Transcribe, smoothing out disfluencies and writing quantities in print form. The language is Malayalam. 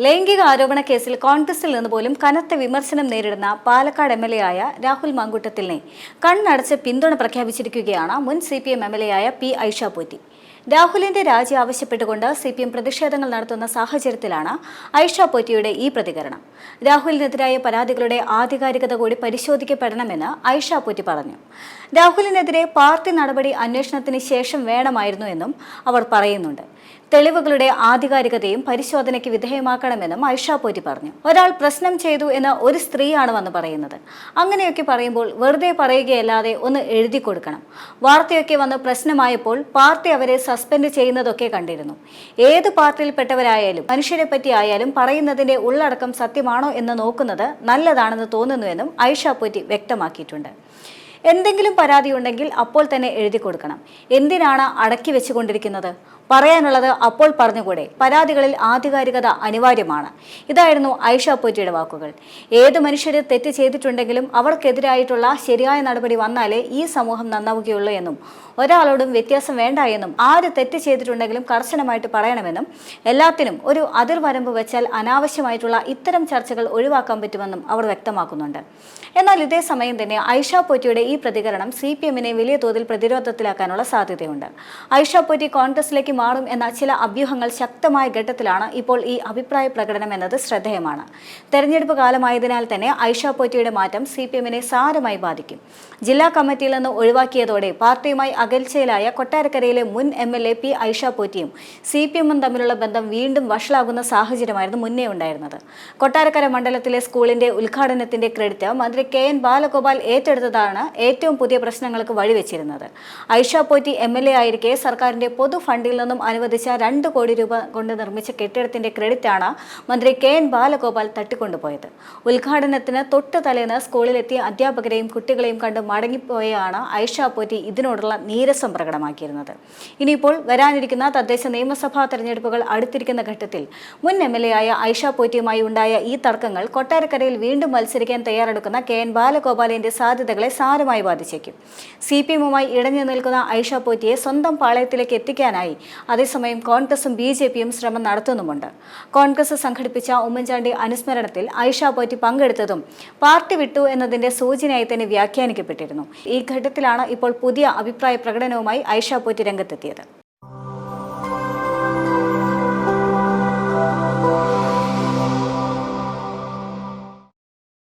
ലൈംഗിക ആരോപണ കേസിൽ കോൺഗ്രസിൽ നിന്ന് പോലും കനത്ത വിമർശനം നേരിടുന്ന പാലക്കാട് എംഎൽഎ ആയ രാഹുൽ മാങ്കൂട്ടത്തിലിനെ കണ്ണടച്ച് പിന്തുണ പ്രഖ്യാപിച്ചിരിക്കുകയാണ് മുൻ CPM എംഎൽഎ ആയ പി ഐഷ പോറ്റി. രാഹുലിന്റെ രാജി ആവശ്യപ്പെട്ടുകൊണ്ട് CPM പ്രതിഷേധങ്ങൾ നടത്തുന്ന സാഹചര്യത്തിലാണ് ഐഷ പോറ്റിയുടെ ഈ പ്രതികരണം. രാഹുലിനെതിരായ പരാതികളുടെ ആധികാരികത കൂടി പരിശോധിക്കപ്പെടണമെന്ന് ഐഷ പോറ്റി പറഞ്ഞു. രാഹുലിനെതിരെ പാർട്ടി നടപടി അന്വേഷണത്തിന് ശേഷം വേണമായിരുന്നു എന്നും അവർ പറയുന്നുണ്ട്. തെളിവുകളുടെ ആധികാരികതയും പരിശോധനയ്ക്ക് വിധേയമാക്കണമെന്നും ഐഷ പോറ്റി പറഞ്ഞു. ഒരാൾ പ്രശ്നം ചെയ്തു എന്ന് ഒരു സ്ത്രീയാണ് വന്ന് പറയുന്നത്. അങ്ങനെയൊക്കെ പറയുമ്പോൾ വെറുതെ പറയുകയല്ലാതെ ഒന്ന് എഴുതി കൊടുക്കണം. വാർത്തയൊക്കെ വന്ന് പ്രശ്നമായപ്പോൾ പാർട്ടി അവരെ സസ്പെൻഡ് ചെയ്യുന്നതൊക്കെ കണ്ടിരുന്നു. ഏത് പാർട്ടിയിൽപ്പെട്ടവരായാലും മനുഷ്യരെ പറ്റി ആയാലും പറയുന്നതിന്റെ ഉള്ളടക്കം സത്യമാണോ എന്ന് നോക്കുന്നത് നല്ലതാണെന്ന് തോന്നുന്നുവെന്നും ഐഷ പോറ്റി വ്യക്തമാക്കിയിട്ടുണ്ട്. എന്തെങ്കിലും പരാതി ഉണ്ടെങ്കിൽ അപ്പോൾ തന്നെ എഴുതി കൊടുക്കണം. എന്തിനാണ് അടക്കി വെച്ചുകൊണ്ടിരിക്കുന്നത്? പറയാനുള്ളത് അപ്പോൾ പറഞ്ഞുകൂടെ? പരാതികളിൽ ആധികാരികത അനിവാര്യമാണ്. ഇതായിരുന്നു ഐഷ പോറ്റിയുടെ വാക്കുകൾ. ഏത് മനുഷ്യര് തെറ്റ് ചെയ്തിട്ടുണ്ടെങ്കിലും അവർക്കെതിരായിട്ടുള്ള ശരിയായ നടപടി വന്നാലേ ഈ സമൂഹം നന്നാവുകയുള്ളൂ എന്നും ഒരാളോടും വ്യത്യാസം വേണ്ട എന്നും ആര് തെറ്റ് ചെയ്തിട്ടുണ്ടെങ്കിലും കർശനമായിട്ട് പറയണമെന്നും എല്ലാത്തിനും ഒരു അതിർവരമ്പ് വെച്ചാൽ അനാവശ്യമായിട്ടുള്ള ഇത്തരം ചർച്ചകൾ ഒഴിവാക്കാൻ പറ്റുമെന്നും അവർ വ്യക്തമാക്കുന്നുണ്ട്. എന്നാൽ ഇതേ സമയം തന്നെ ഐഷ പോറ്റിയുടെ ഈ പ്രതികരണം CPMനെ വലിയ തോതിൽ പ്രതിരോധത്തിലാക്കാനുള്ള സാധ്യതയുണ്ട്. ഐഷ പോറ്റി കോൺഗ്രസിലേക്ക് മാറും എന്ന ചില അഭ്യൂഹങ്ങൾ ശക്തമായ ഘട്ടത്തിലാണ് ഇപ്പോൾ ഈ അഭിപ്രായ പ്രകടനം എന്നത് ശ്രദ്ധേയമാണ്. തെരഞ്ഞെടുപ്പ് കാലമായതിനാൽ തന്നെ ഐഷ പോറ്റിയുടെ മാറ്റം CPMനെ സാരമായി ബാധിക്കും. ജില്ലാ കമ്മിറ്റിയിൽ നിന്ന് ഒഴിവാക്കിയതോടെ പാർട്ടിയുമായി അകൽച്ചയിലായ കൊട്ടാരക്കരയിലെ മുൻ MLA പി ഐഷ പോറ്റിയും CPMും തമ്മിലുള്ള ബന്ധം വീണ്ടും വഷളാകുന്ന സാഹചര്യമായിരുന്നു മുന്നേ ഉണ്ടായിരുന്നത്. കൊട്ടാരക്കര മണ്ഡലത്തിലെ സ്കൂളിന്റെ ഉദ്ഘാടനത്തിന്റെ ക്രെഡിറ്റ് മന്ത്രി KN ബാലഗോപാൽ ഏറ്റെടുത്തതാണ് ഏറ്റവും പുതിയ പ്രശ്നങ്ങൾക്ക് വഴിവെച്ചിരുന്നത്. ഐഷ പോറ്റി MLA ആയിരിക്കെ സർക്കാരിന്റെ പൊതു ഫണ്ടിൽ നിന്നും അനുവദിച്ച 2 കോടി രൂപ കൊണ്ട് നിർമ്മിച്ച കെട്ടിടത്തിന്റെ ക്രെഡിറ്റാണ് മന്ത്രി KN ബാലഗോപാൽ തട്ടിക്കൊണ്ടുപോയത്. ഉദ്ഘാടനത്തിന് തൊട്ടു തലേന്ന് സ്കൂളിലെത്തിയ അധ്യാപകരെയും കുട്ടികളെയും കണ്ട് മടങ്ങിപ്പോയാണ് ഐഷ പോറ്റി ഇതിനോടുള്ള നീരസം പ്രകടമാക്കിയിരുന്നത്. ഇനിയിപ്പോൾ വരാനിരിക്കുന്ന തദ്ദേശ നിയമസഭാ തെരഞ്ഞെടുപ്പുകൾ അടുത്തിരിക്കുന്ന ഘട്ടത്തിൽ മുൻ MLA ആയ ഐഷ പോറ്റിയുമായി ഉണ്ടായ ഈ തർക്കങ്ങൾ കൊട്ടാരക്കരയിൽ വീണ്ടും മത്സരിക്കാൻ തയ്യാറെടുക്കുന്ന KN ബാലഗോപാലിന്റെ സാധ്യതകളെ സാരമായി ബാധിച്ചേക്കും. CPMുമായി ഇടഞ്ഞു നിൽക്കുന്ന ഐഷ പോറ്റിയെ സ്വന്തം പാളയത്തിലേക്ക് എത്തിക്കാനായി അതേസമയം കോൺഗ്രസും BJPയും ശ്രമം നടത്തുന്നുമുണ്ട്. കോൺഗ്രസ് സംഘടിപ്പിച്ച ഉമ്മൻചാണ്ടി അനുസ്മരണത്തിൽ ഐഷ പോറ്റി പങ്കെടുത്തതും പാർട്ടി വിട്ടു എന്നതിന്റെ സൂചനയായി തന്നെ വ്യാഖ്യാനിക്കപ്പെട്ടിരുന്നു. ഈ ഘട്ടത്തിലാണ് ഇപ്പോൾ പുതിയ അഭിപ്രായ പ്രകടനവുമായി ഐഷ പോറ്റി രംഗത്തെത്തിയത്.